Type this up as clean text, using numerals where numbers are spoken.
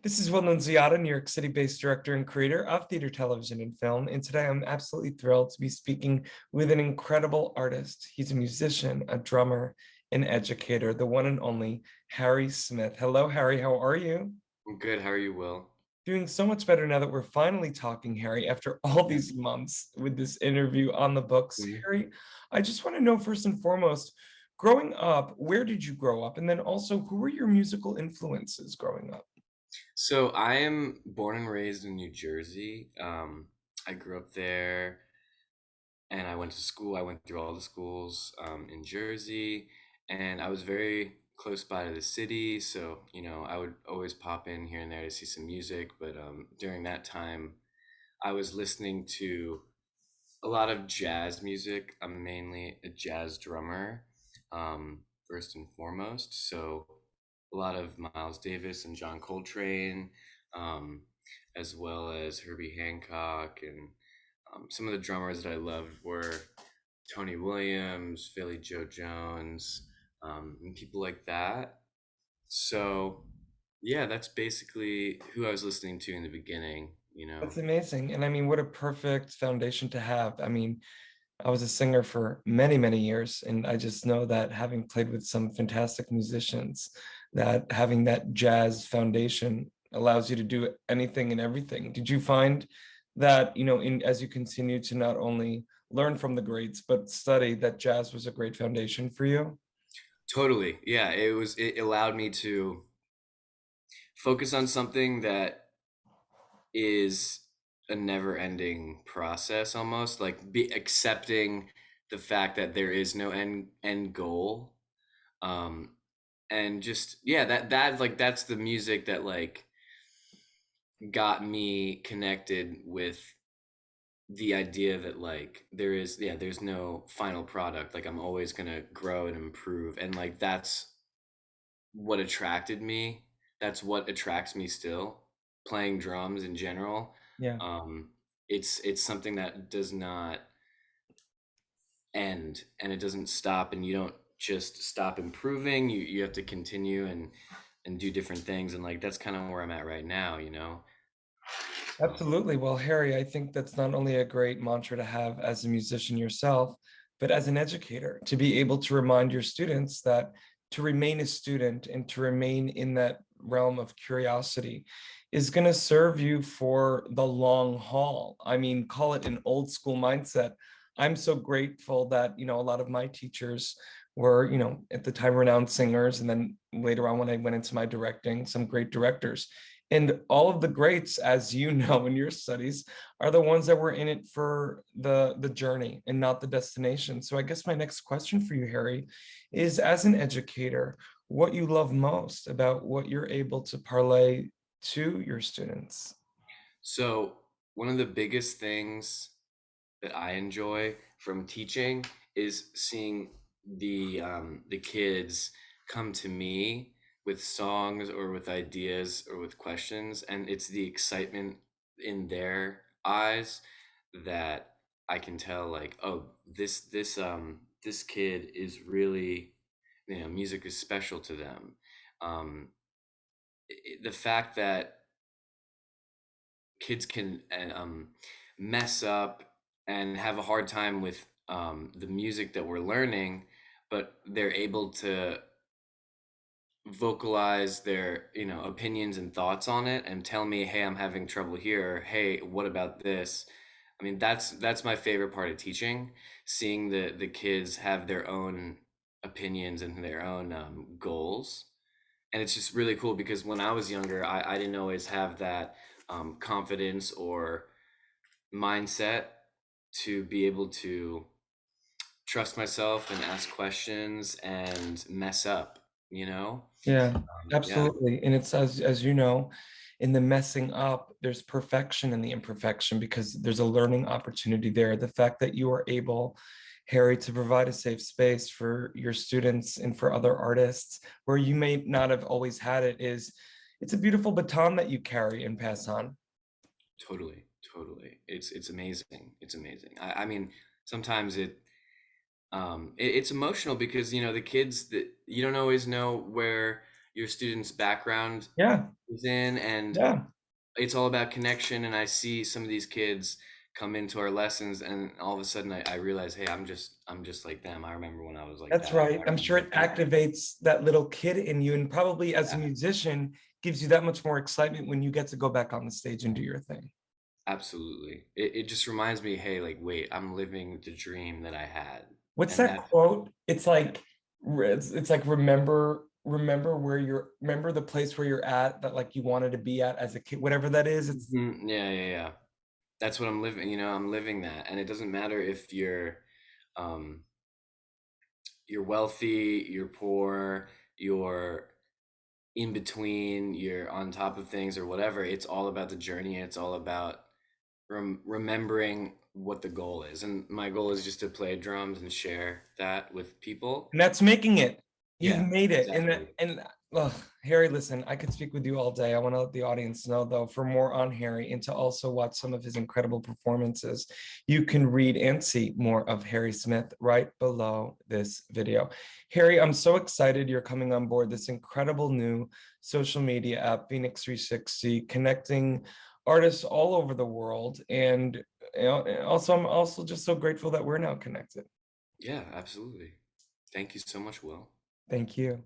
This is Will Nunziata, New York City-based director and creator of theater, television, and film. And today I'm absolutely thrilled to be speaking with an incredible artist. He's a musician, a drummer, an educator, the one and only Harry Smith. Hello, Harry. How are you? I'm good. How are you, Will? Doing so much better now that we're finally talking, Harry, after all Yeah. these months with this interview on the books. Mhm. Harry, I just want to know first and foremost, growing up, where did you grow up? And then also, who were your musical influences growing up? So I am born and raised in New Jersey. I grew up there and I went to school. I went through all the schools in Jersey, and I was very close by to the city. So, I would always pop in here and there to see some music. But during that time, I was listening to a lot of jazz music. I'm mainly a jazz drummer, first and foremost. So a lot of Miles Davis and John Coltrane, um, as well as Herbie Hancock. And some of the drummers that I loved were Tony Williams, Philly Joe Jones, and people like that. So, yeah, that's basically who I was listening to in the beginning. That's amazing. And I mean, what a perfect foundation to have. I mean, I was a singer for many, many years, and I just know that having played with some fantastic musicians, that having that jazz foundation allows you to do anything and everything. Did you find that, in as you continue to not only learn from the greats, but study that jazz was a great foundation for you? Totally. Yeah, it allowed me to focus on something that is a never-ending process, almost like be accepting the fact that there is no end goal. um and just, yeah, that like that's the music that like got me connected with the idea that like there's no final product. Like I'm always gonna grow and improve, and like that's what attracted me. That's what attracts me still, playing drums in general. Yeah. Um, it's something that does not end, and it doesn't stop, and you don't just stop improving. You have to continue and do different things, and like that's kind of where I'm at right now. So Absolutely. Well, Harry, I think that's not only a great mantra to have as a musician yourself, but as an educator, to be able to remind your students that to remain a student and to remain in that realm of curiosity is going to serve you for the long haul. I mean, call it an old school mindset. I'm so grateful that, a lot of my teachers were, at the time renowned singers. And then later on, when I went into my directing, some great directors. And all of the greats, as you know in your studies, are the ones that were in it for the journey and not the destination. So I guess my next question for you, Harry, is as an educator, what you love most about what you're able to parlay to your students. so one of the biggest things that I enjoy from teaching is seeing the kids come to me with songs or with ideas or with questions, and it's the excitement in their eyes that I can tell, like, oh, this kid is really, music is special to them. um the fact that kids can mess up and have a hard time with the music that we're learning, but they're able to vocalize their opinions and thoughts on it and tell me, hey, I'm having trouble here, or, hey, what about this? I mean, that's my favorite part of teaching, seeing the kids have their own opinions and their own goals. And it's just really cool because when I was younger, I didn't always have that confidence or mindset to be able to trust myself and ask questions and mess up. Yeah, Yeah, absolutely. And it's as you know, in the messing up, there's perfection in the imperfection because there's a learning opportunity there. The fact that you are able, Harry, to provide a safe space for your students and for other artists where you may not have always had it's a beautiful baton that you carry and pass on. totally, totally. It's amazing. It's amazing. I mean, sometimes it's emotional because the kids that you don't always know where your student's background Yeah, is in, and yeah, it's all about connection. And I see some of these kids come into our lessons, and all of a sudden I realize, hey, I'm just like them. I remember when I was like that's that. right. I I'm sure remember it when activates that little kid in you, and probably as a yeah, musician gives you that much more excitement when you get to go back on the stage and do your thing. absolutely. It just reminds me, hey, like, wait, I'm living the dream that I had. What's And that that's quote? It's like it's like remember where you're remember the place where you're at that like you wanted to be at as a kid, whatever that is. It's mhm, yeah, yeah, yeah. That's what I'm living, I'm living that. And it doesn't matter if um you're wealthy, you're poor, you're in between, you're on top of things or whatever. It's all about the journey. And it's all about remembering what the goal is. And my goal is just to play drums and share that with people. and that's making it. You've Yeah, made it. exactly. And ugh, Harry, listen, I could speak with you all day. I want to let the audience know, though, for more on Harry and to also watch some of his incredible performances, you can read and see more of Harry Smith right below this video. Harry, I'm so excited you're coming on board this incredible new social media app, FENIX360, connecting artists all over the world. And also, I'm also just so grateful that we're now connected. Yeah, absolutely. Thank you so much, Will. Thank you.